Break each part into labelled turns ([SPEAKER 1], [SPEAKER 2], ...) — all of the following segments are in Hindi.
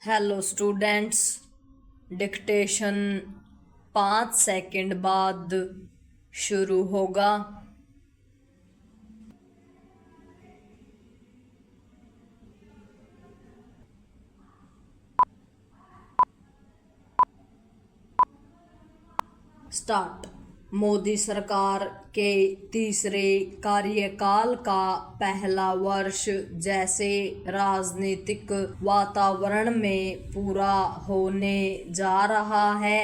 [SPEAKER 1] हेलो स्टूडेंट्स, डिक्टेशन 5 सेकंड बाद शुरू होगा। स्टार्ट। मोदी सरकार के तीसरे कार्यकाल का पहला वर्ष जैसे राजनीतिक वातावरण में पूरा होने जा रहा है,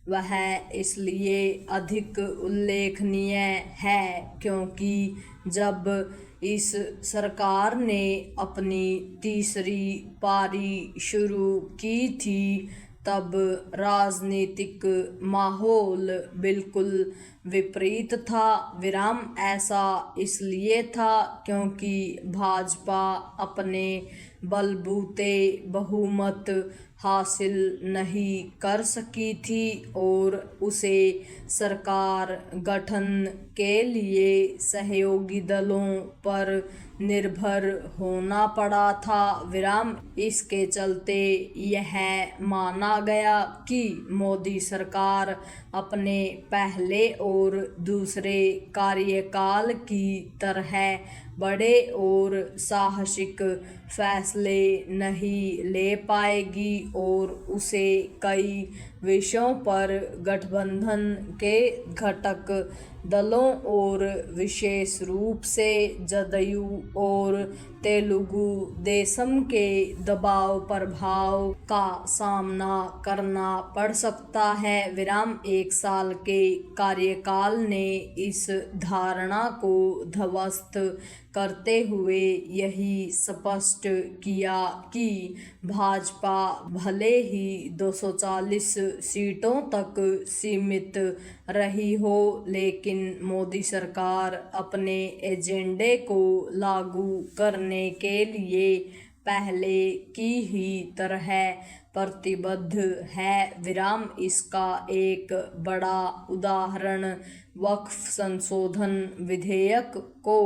[SPEAKER 1] वह इसलिए अधिक उल्लेखनीय है क्योंकि जब इस सरकार ने अपनी तीसरी पारी शुरू की थी तब राजनीतिक माहौल बिल्कुल विपरीत था। ऐसा इसलिए था क्योंकि भाजपा अपने बलबूते बहुमत हासिल नहीं कर सकी थी और उसे सरकार गठन के लिए सहयोगी दलों पर निर्भर होना पड़ा था। इसके चलते यह माना गया कि मोदी सरकार अपने पहले और दूसरे कार्यकाल की तरह बड़े और साहसिक फैसले नहीं ले पाएगी और उसे कई विषयों पर गठबंधन के घटक दलों और विशेष रूप से जदयू और तेलुगु देशम के दबाव प्रभाव का सामना करना पड़ सकता है। 1 साल के कार्यकाल ने इस धारणा को ध्वस्त करते हुए यही स्पष्ट किया कि भाजपा भले ही 240 सीटों तक सीमित रही हो, लेकिन मोदी सरकार अपने एजेंडे को लागू करने के लिए पहले की ही तरह प्रतिबद्ध है। इसका एक बड़ा उदाहरण वक्फ संशोधन विधेयक को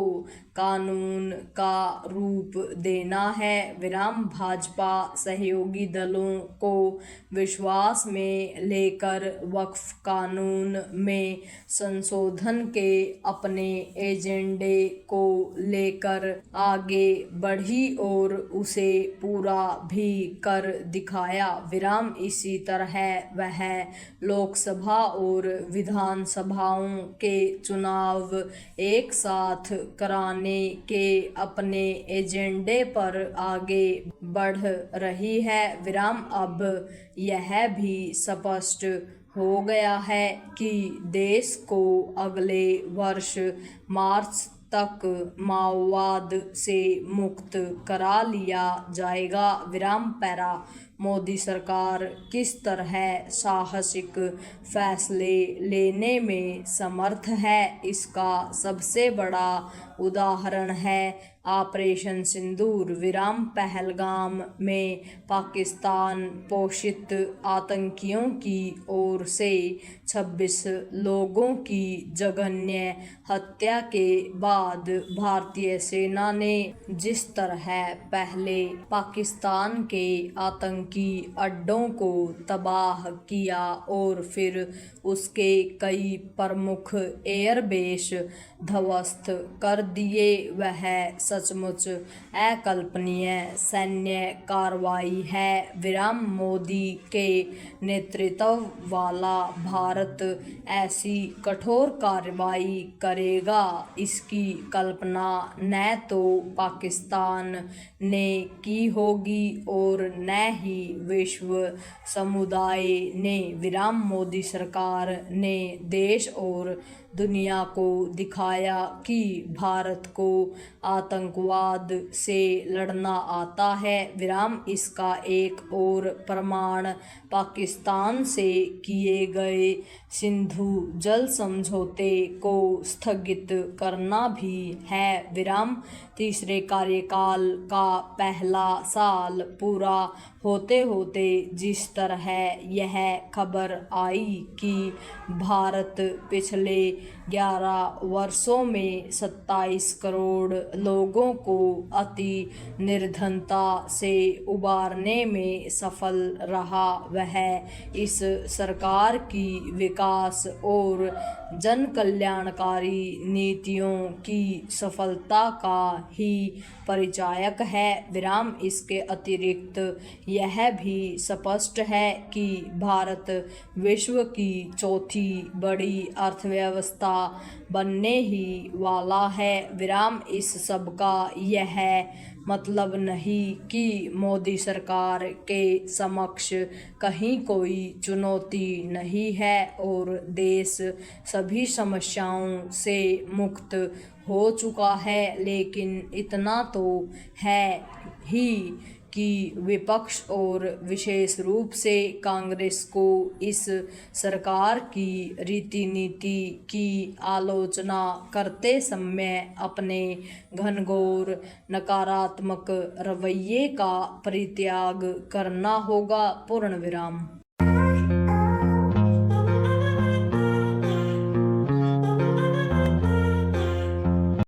[SPEAKER 1] कानून का रूप देना है। भाजपा सहयोगी दलों को विश्वास में लेकर वक्फ कानून में संशोधन के अपने एजेंडे को लेकर आगे बढ़ी और उसे पूरा भी कर दिखाया। इसी तरह वह लोकसभा और विधानसभाओं के चुनाव एक साथ कराने के अपने एजेंडे पर आगे बढ़ रही है। अब यह भी स्पष्ट हो गया है कि देश को अगले वर्ष मार्च तक माओवाद से मुक्त करा लिया जाएगा। पैरा मोदी सरकार किस तरह साहसिक फैसले लेने में समर्थ है, इसका सबसे बड़ा उदाहरण है ऑपरेशन सिंदूर। पहलगाम में पाकिस्तान पोषित आतंकियों की ओर से 26 लोगों की जघन्य हत्या के बाद भारतीय सेना ने जिस तरह पहले पाकिस्तान के आतंकी अड्डों को तबाह किया और फिर उसके कई प्रमुख एयरबेस ध्वस्त कर दिए, वह सचमुच अकल्पनीय सैन्य कार्रवाई है। मोदी के नेतृत्व वाला भारत ऐसी कठोर कार्रवाई करेगा, इसकी कल्पना न तो पाकिस्तान ने की होगी और न ही विश्व समुदाय ने। मोदी सरकार ने देश और दुनिया को दिखाया कि भारत को आतंकवाद से लड़ना आता है। इसका एक और प्रमाण पाकिस्तान से किए गए सिंधु जल समझौते को स्थगित करना भी है। तीसरे कार्यकाल का पहला साल पूरा होते होते जिस तरह यह खबर आई कि भारत पिछले 11 वर्षों में 27 करोड़ लोगों को अति निर्धनता से उबारने में सफल रहा, वह इस सरकार की विकास और जन कल्याणकारी नीतियों की सफलता का ही परिचायक है। विराम। इसके अतिरिक्त यह भी स्पष्ट है कि भारत विश्व की चौथी बड़ी अर्थव्यवस्था बनने ही वाला है। विराम। इस सब का यह मतलब नहीं कि मोदी सरकार के समक्ष कहीं कोई चुनौती नहीं है और देश सभी समस्याओं से मुक्त हो चुका है, लेकिन इतना तो है ही कि विपक्ष और विशेष रूप से कांग्रेस को इस सरकार की रीति नीति की आलोचना करते समय अपने घनघोर नकारात्मक रवैये का परित्याग करना होगा। पूर्ण विराम।